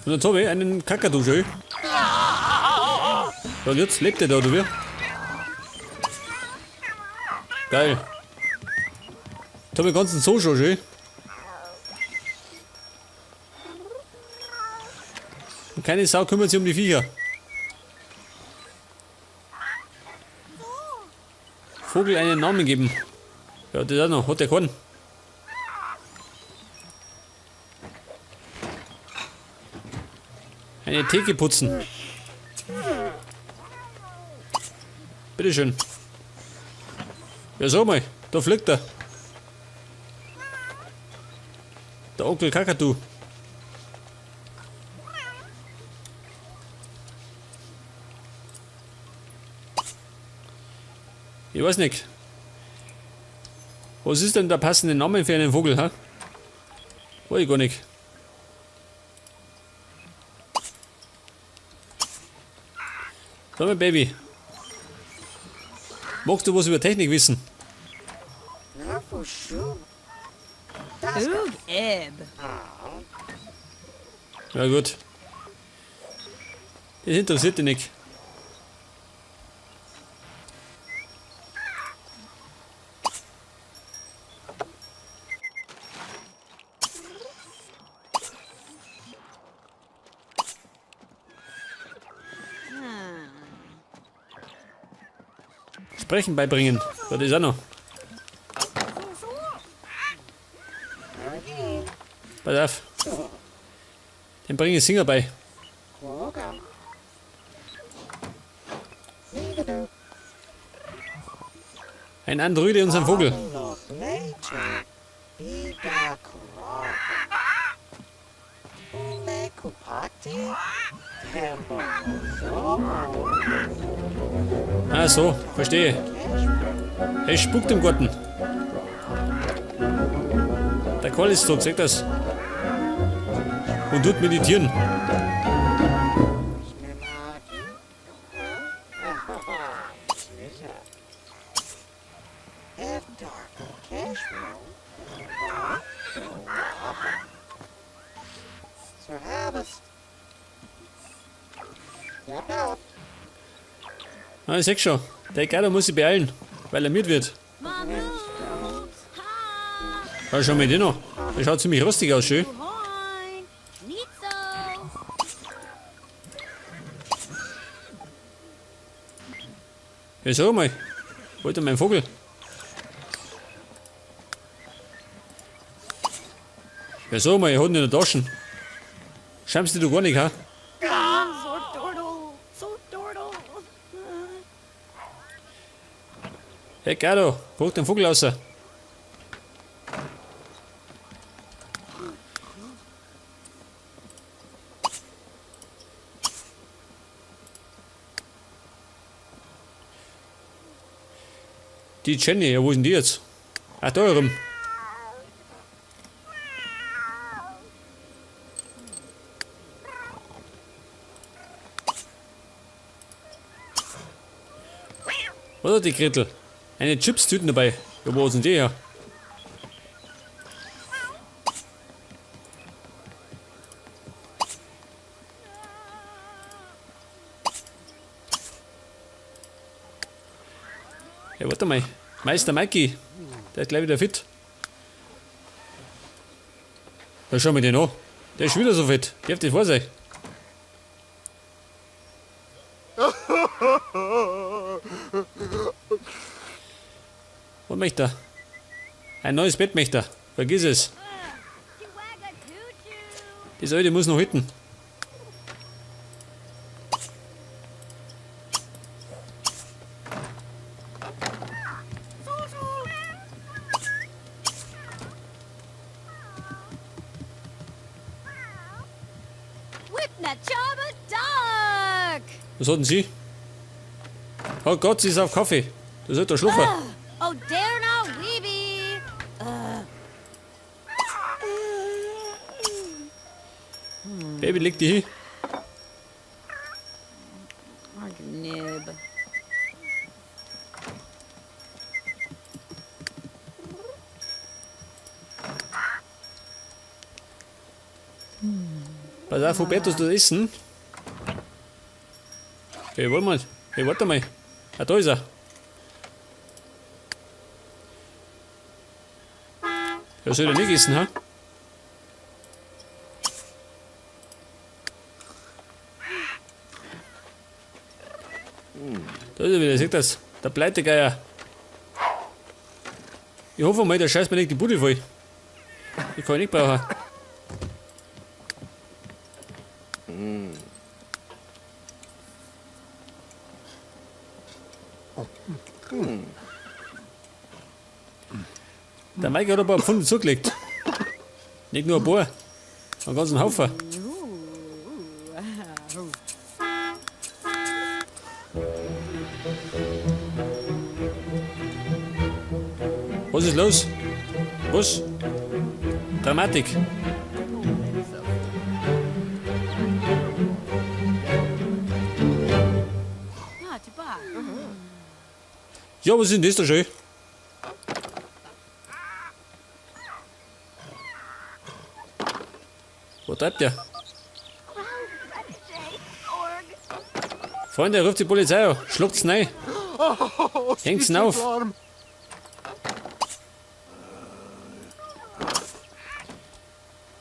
Und jetzt habe ich einen Kakadu schön. Und jetzt lebt der da, oder wie? Geil. Jetzt habe ich den ganzen Zoo schon schön. Und keine Sau kümmert sich um die Viecher. Vogel einen Namen geben. Ja, das auch noch. Hat der keinen. Eine Theke putzen. Bitteschön. Ja, sag mal. Da fliegt er. Der Onkel Kakadu. Ich weiß nicht. Was ist denn der passende Name für einen Vogel, ha? Weiß ich gar nicht. Sag mal, Baby. Magst du was über Technik wissen? Ja gut. Das interessiert dich nicht. Sprechen beibringen. Ja, das ist auch noch. Pass auf. Den bringe ich Singer bei. Ein Androide und sein Vogel. Ah so, verstehe. Er spuckt im Garten. Der Qual ist tot, seht das? Und tut meditieren. Ah, ich seh schon. Der Geiler muss sich beeilen, weil er müde wird. Ja, schau mal den noch. Der schaut ziemlich rostig aus, schön. Ja, sag mal. Wo ist denn mein Vogel? Ja, sag mal, ich hab ihn in der Tasche. Schämst du gar nicht, ha? Hey, Gado, brauch den Vogel raus. Die Jenny, ja, wo ist denn die jetzt? Ach, da herum. Was hat die Gretel? Eine Chips-Tüten dabei. Ja, wo ist denn die her? Ja, warte mal. Meister Mikey. Der ist gleich wieder fit. Ja, schau mir den an. Der ist wieder so fit. Gebt dich vor sich. Was möchte er? Ein neues Bett möchte er. Vergiss es. Das alte muss noch hitten. Was hatten Sie? Oh Gott, sie ist auf Kaffee. Das sollte doch schlafen. Oh, there now, Weeby. Baby, leg die hin. Nib. Pass auf, Hubertus, du essen. Hey, warte mal. Hey, warte mal. Ah, da ist er. Ja, soll er nicht essen, ha? Da ist er wieder, seht das? Der Pleitegeier. Ich hoffe mal, der scheißt mir nicht die Bude voll. Ich kann ihn nicht brauchen. Der Mike hat ein paar Pfunde zugelegt. Nicht nur ein paar. Einen ganzen Haufen. Was ist los? Was? Dramatik. Not too bad. Ja, was ist denn das da schön? Wo treibt der? Freunde, ruft die Polizei an. Schluckt's rein. Hängt's auf.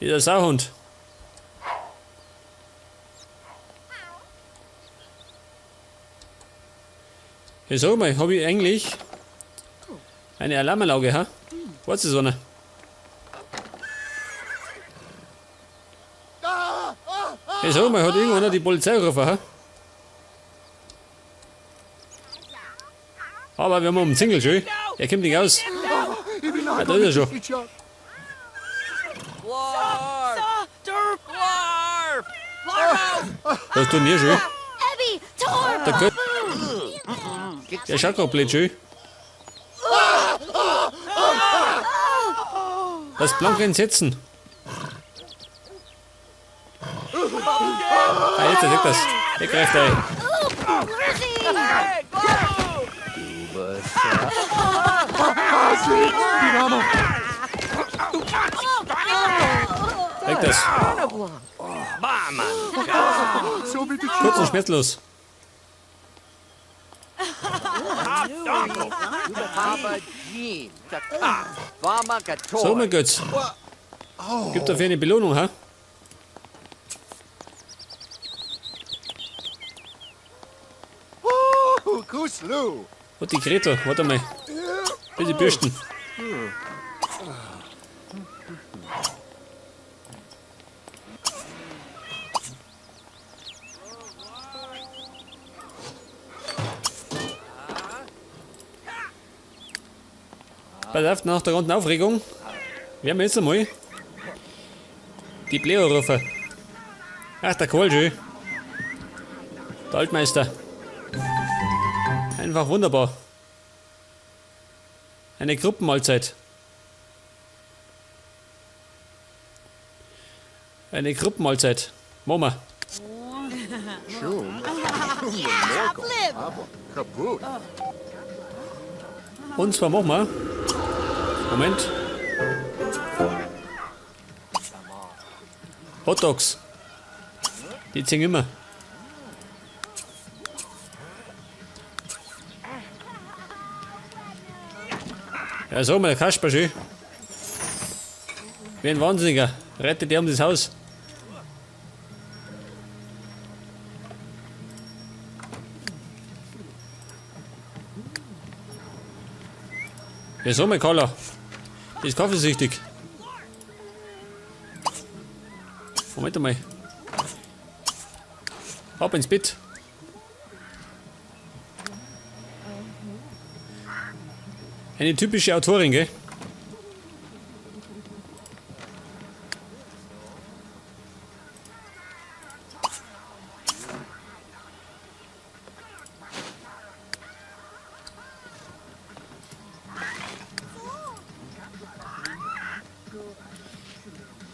Dieser Sauhund. Ja, sag mal, habe ich eigentlich eine Alarmanlage, ha? Was ist eine? Ja, sag mal, hat irgendeiner die Polizei gerufen, ha? Aber wir haben einen Single schon. Er kommt nicht aus. Ah, da ist er schon. Was tun hier schon? Abby, Tor! Der Gott. Der schaut gerade blöd schön. Das Blank entsetzen. Ah, jetzt sieht das. Der greift ein. Weg das. Kurz und schmerzlos. So, mein Götz. Gibt dafür eine Belohnung, ha? Und die Greta, warte mal. Bitte bürsten. Pass auf, nach der ganzen Aufregung werden wir jetzt einmal die Bläher rufen. Ach, der Kohl schön. Der Altmeister. Einfach wunderbar. Eine Gruppenmahlzeit. Eine Gruppenmahlzeit. Mama. Und zwar machen wir. Moment. Hotdogs. Die ziehen immer. Ja, sag mal, der Kasper schön. Wie ein Wahnsinniger. Rettet der um das Haus. Ja, sag mal, Carla. Ist kaffeesüchtig. Moment mal. Ab ins Bett. Eine typische Autorin, gell?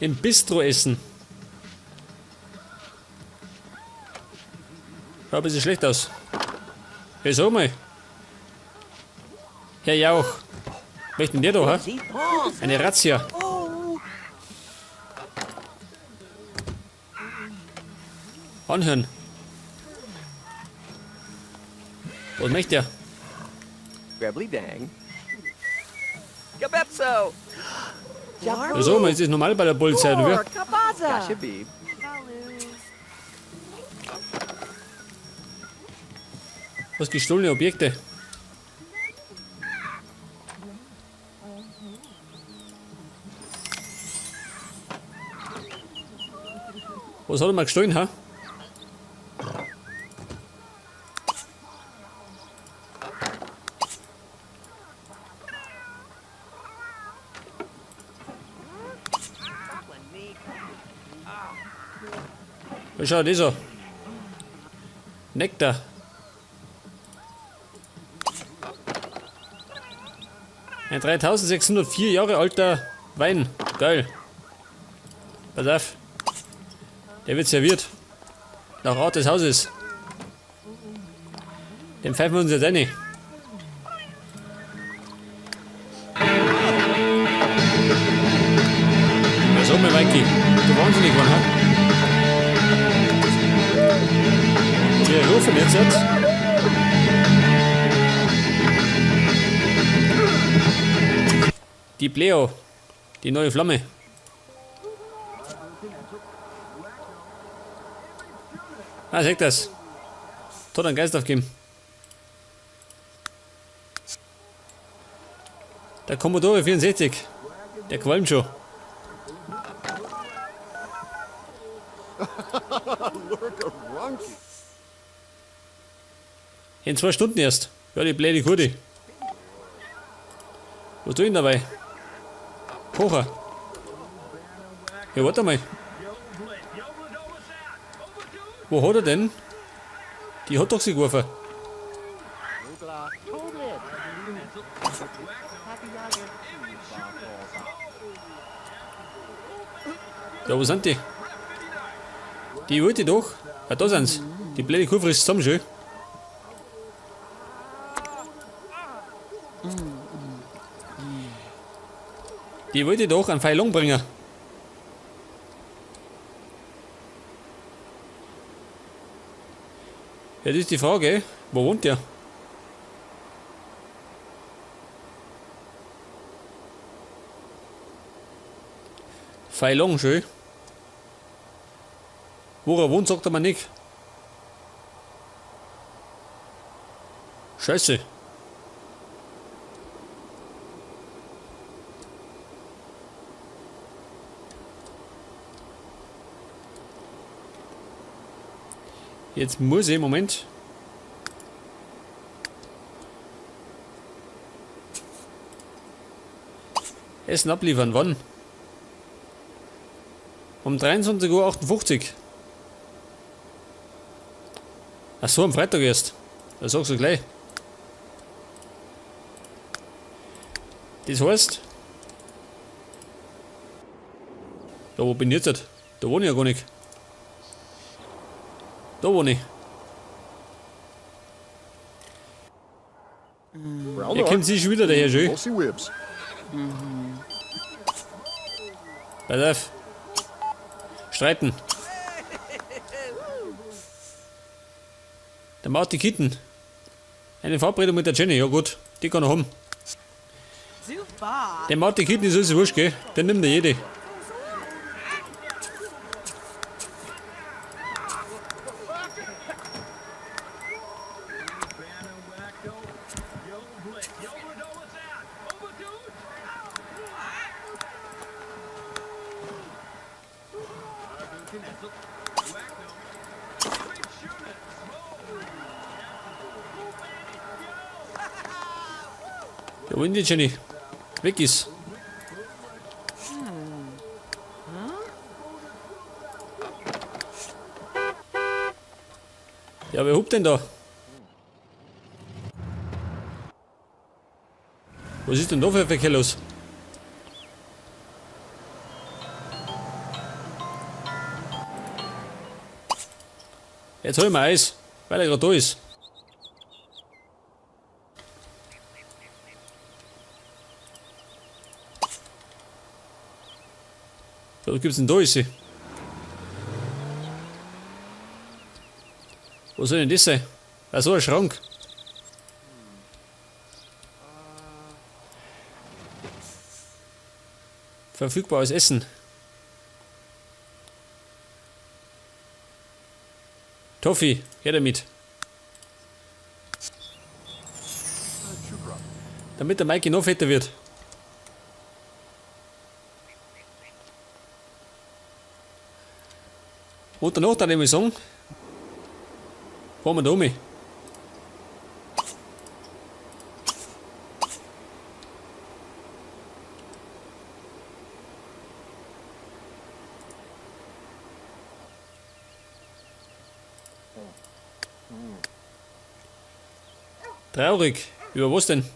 Im Bistro essen. Schaut ein bisschen schlecht aus. Ja, sag mal. Herr Jauch. Was denn der da, ha? Eine Razzia. Anhören. Was möchte er? Grabbly dang. Gabepso! Wieso? Man ist normal bei der Polizei, oder wie? Kabaza. Gotcha, Beeb. Was gestohlene Objekte? Was hat er mal gestohlen, ha? Was schaut das an? Nektar. Ein 3604 Jahre alter Wein. Geil. Pass auf. Der wird serviert. Nach Art des Hauses. Den pfeifen wir uns jetzt rein. Also, mein Weiki. Du wahnsinnig geworden, ha? Wir rufen jetzt. Die Pleo. Die neue Flamme. Ah, seht das. Tot einen Geist aufgeben. Der Commodore 64. Der qualmt schon. In 2 Stunden erst. Ja, die blöde Kurdi. Was tue ich denn dabei? Pocher. Ja, warte mal. Wo hat er denn? Die hat doch sie geworfen. Ja, wo sind die? Die wollte ich doch. Ja, da sind's. Die blöde Kuh frisst zusammen schön. Die wollte ich doch einen Pfeil lang bringen. Ja, das ist die Frage. Wo wohnt der? Pfeil lang schön. Wo er wohnt, sagt er mir nicht. Scheiße. Jetzt muss ich, Moment. Essen abliefern, wann? Um 23:58 Uhr. Ach so, am Freitag erst. Das sagst du gleich. Das heißt... Da wo bin ich jetzt? Da wohne ich ja gar nicht. Da wohne ich. Hier kommt sie schon wieder daher, schön. Pass auf. Streiten. Der macht die Kitten. Eine Verabredung mit der Jenny, ja gut, die kann er haben. Super. Der macht die Kitten ist alles wurscht, gell? Den nimmt er jede. Ja, wo ist die Jenny? Weg ist. Ja, wer hupt denn da? Was ist denn da für ein Verkehr los? Jetzt hol ich mir Eis, weil er gerade da ist. Was gibt's denn da? Ist sie? Wo soll denn das sein? Ach so, ein Schrank. Verfügbares Essen. Toffee, her damit. Damit der Mikey noch fetter wird. Und danach dann ich sagen, fahren wir da um. Traurig. Über was denn?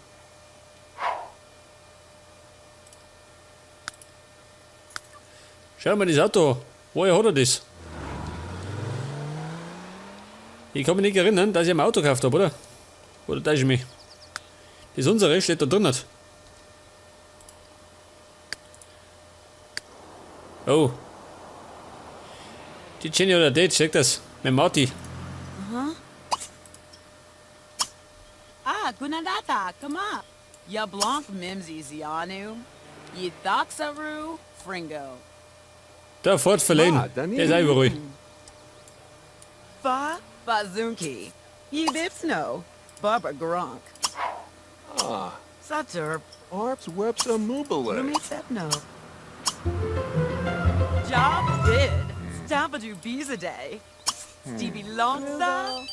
Schau mal das Auto an. Woher hat er das? Ich kann mich nicht erinnern, dass ich ein Auto gekauft habe, oder? Oder täusche ich mich? Das unsere steht da drin. Oh. Die Jenny oder Date, check das. Mit Marty. Ah, Gunadata, come up. Ya blanc mimsy zianu. Ye thaxaru fringo. Der Ford verleihen. Ah, dann Der ist auch überall. Fa bazunki. Ye bipsno. Barbara gronk. Ah, Satur. Arps websa mubile. Rumi sepno. Job did. Stabadu bees a day. Stevie Longsa.